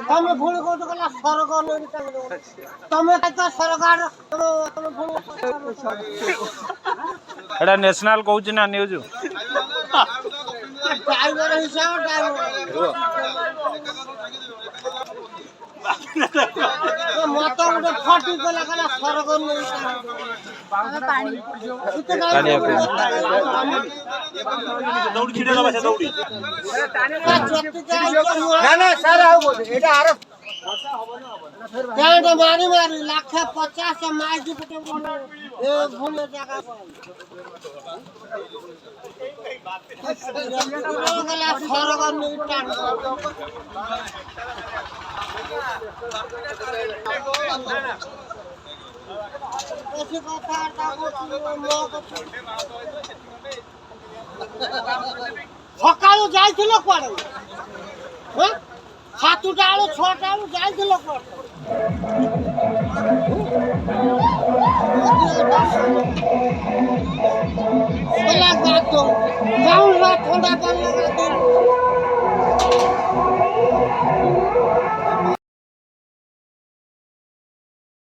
તમે ભૂલ કહો તો કલા સરકાર તમે કઈ સરકાર એડા નેશનલ કહુଛି ନା ନ୍ୟୁଜ୍ ଟାଇଗର ହିସାବ ମତ ଗୋଟେ ଫଟି ଗଲା କଲା ସରକାର ମାରି ମାରି 150 ମାଇକି ଭୁଲ ଜାଗା ସରକାର ନେଇ ଟାଣ বেশি কথা সকালু যাইছিল কুয়াড়ে হ্যাঁ 7টা বেলু 6টা বেলু যাইছিল কুয়াড়ে ঠান্ডা পানি